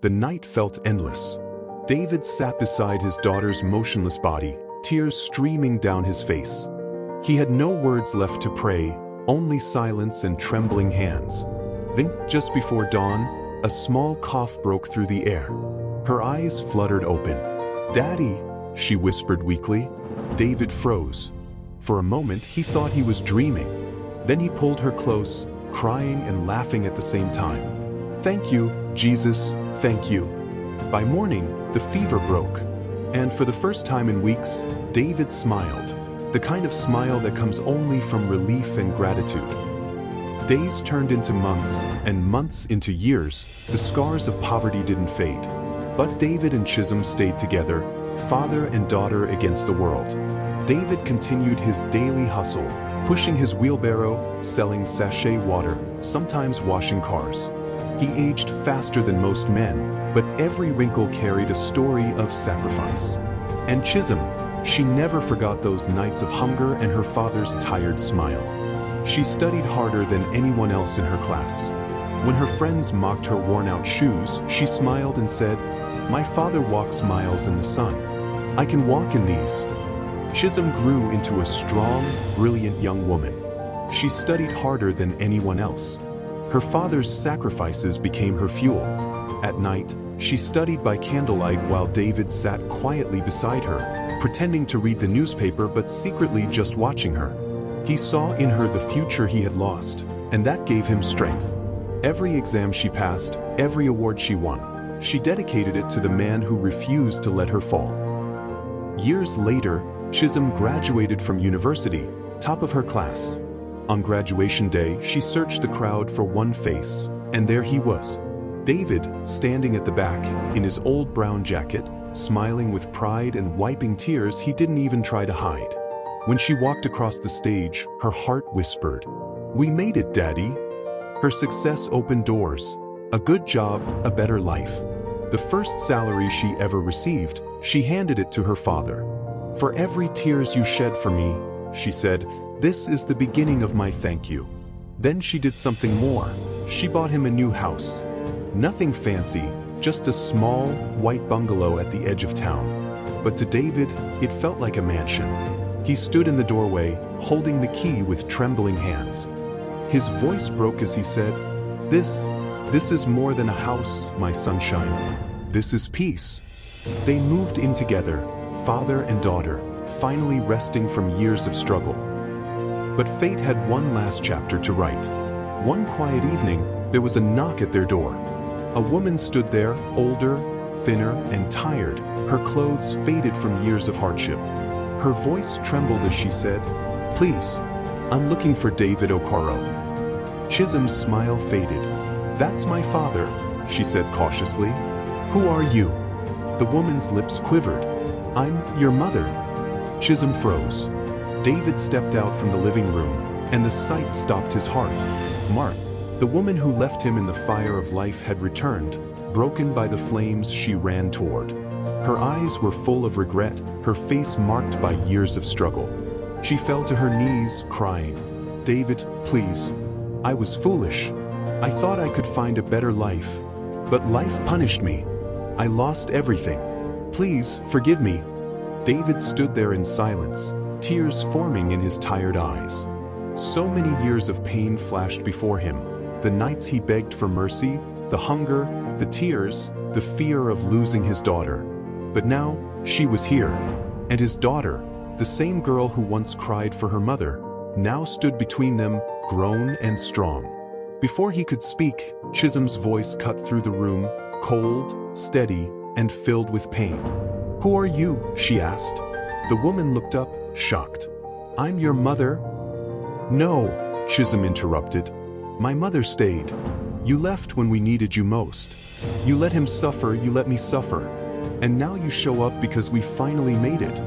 The night felt endless. David sat beside his daughter's motionless body, tears streaming down his face. He had no words left to pray, only silence and trembling hands. Then, just before dawn, a small cough broke through the air. Her eyes fluttered open. "Daddy," she whispered weakly. David froze. For a moment, he thought he was dreaming. Then he pulled her close, crying and laughing at the same time. "Thank you, Jesus, thank you." By morning, the fever broke. And for the first time in weeks, David smiled. The kind of smile that comes only from relief and gratitude. Days turned into months, and months into years. The scars of poverty didn't fade. But David and Chisholm stayed together, father and daughter against the world. David continued his daily hustle, pushing his wheelbarrow, selling sachet water, sometimes washing cars. He aged faster than most men, but every wrinkle carried a story of sacrifice. And Chisholm, she never forgot those nights of hunger and her father's tired smile. She studied harder than anyone else in her class. When her friends mocked her worn-out shoes, she smiled and said, "My father walks miles in the sun. I can walk in these." Chisholm grew into a strong, brilliant young woman. She studied harder than anyone else. Her father's sacrifices became her fuel. At night, she studied by candlelight while David sat quietly beside her, pretending to read the newspaper but secretly just watching her. He saw in her the future he had lost, and that gave him strength. Every exam she passed, every award she won, she dedicated it to the man who refused to let her fall. Years later, Chisholm graduated from university, top of her class. On graduation day, she searched the crowd for one face, and there he was. David, standing at the back, in his old brown jacket, smiling with pride and wiping tears he didn't even try to hide. When she walked across the stage, her heart whispered, "We made it, Daddy." Her success opened doors. A good job, a better life. The first salary she ever received, she handed it to her father. "For every tears you shed for me," she said, "this is the beginning of my thank you." Then she did something more. She bought him a new house. Nothing fancy, just a small, white bungalow at the edge of town. But to David, it felt like a mansion. He stood in the doorway, holding the key with trembling hands. His voice broke as he said, This is more than a house, my sunshine. This is peace." They moved in together, father and daughter, finally resting from years of struggle. But fate had one last chapter to write. One quiet evening, there was a knock at their door. A woman stood there, older, thinner, and tired, her clothes faded from years of hardship. Her voice trembled as she said, "Please, I'm looking for David Okoro." Chisholm's smile faded. "That's my father," she said cautiously. "Who are you?" The woman's lips quivered. "I'm your mother." Chisholm froze. David stepped out from the living room, and the sight stopped his heart. Mark, the woman who left him in the fire of life, had returned, broken by the flames she ran toward. Her eyes were full of regret, her face marked by years of struggle. She fell to her knees, crying, "David, please. I was foolish. I thought I could find a better life. But life punished me. I lost everything. Please, forgive me." David stood there in silence, tears forming in his tired eyes. So many years of pain flashed before him. The nights he begged for mercy, the hunger, the tears, the fear of losing his daughter. But now, she was here. And his daughter, the same girl who once cried for her mother, now stood between them, grown and strong. Before he could speak, Chisholm's voice cut through the room, cold, steady, and filled with pain. "Who are you?" she asked. The woman looked up, shocked. "I'm your mother." "No," Chisholm interrupted. "My mother stayed. You left when we needed you most. You let him suffer, you let me suffer. And now you show up because we finally made it."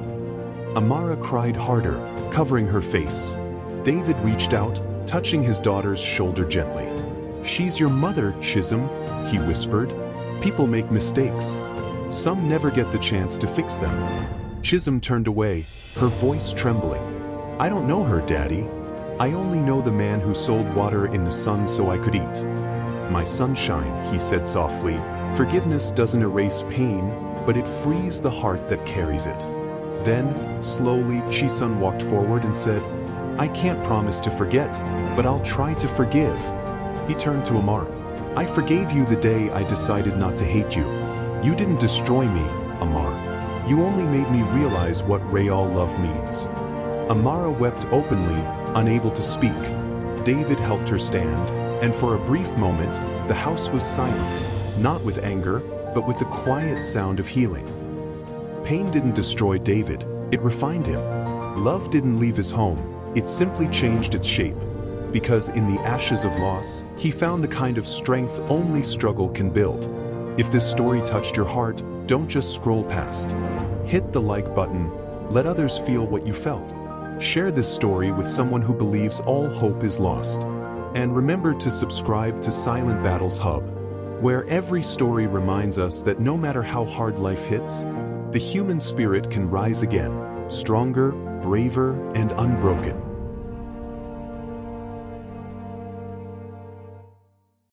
Amara cried harder, covering her face. David reached out, touching his daughter's shoulder gently. "She's your mother, Chisholm," he whispered. "People make mistakes. Some never get the chance to fix them." Chisholm turned away, her voice trembling. "I don't know her, Daddy. I only know the man who sold water in the sun so I could eat." "My sunshine," he said softly, Forgiveness doesn't erase pain, but it frees the heart that carries it. Then, slowly, Chisun walked forward and said, "I can't promise to forget, but I'll try to forgive." He turned to Amara. "I forgave you the day I decided not to hate you. You didn't destroy me, Amara. You only made me realize what real love means." Amara wept openly, unable to speak. David helped her stand, and for a brief moment, the house was silent, not with anger, but with the quiet sound of healing. Pain didn't destroy David, it refined him. Love didn't leave his home, it simply changed its shape. Because in the ashes of loss, he found the kind of strength only struggle can build. If this story touched your heart, don't just scroll past. Hit the like button, let others feel what you felt. Share this story with someone who believes all hope is lost. And remember to subscribe to Silent Battles Hub, where every story reminds us that no matter how hard life hits, the human spirit can rise again, stronger, braver, and unbroken.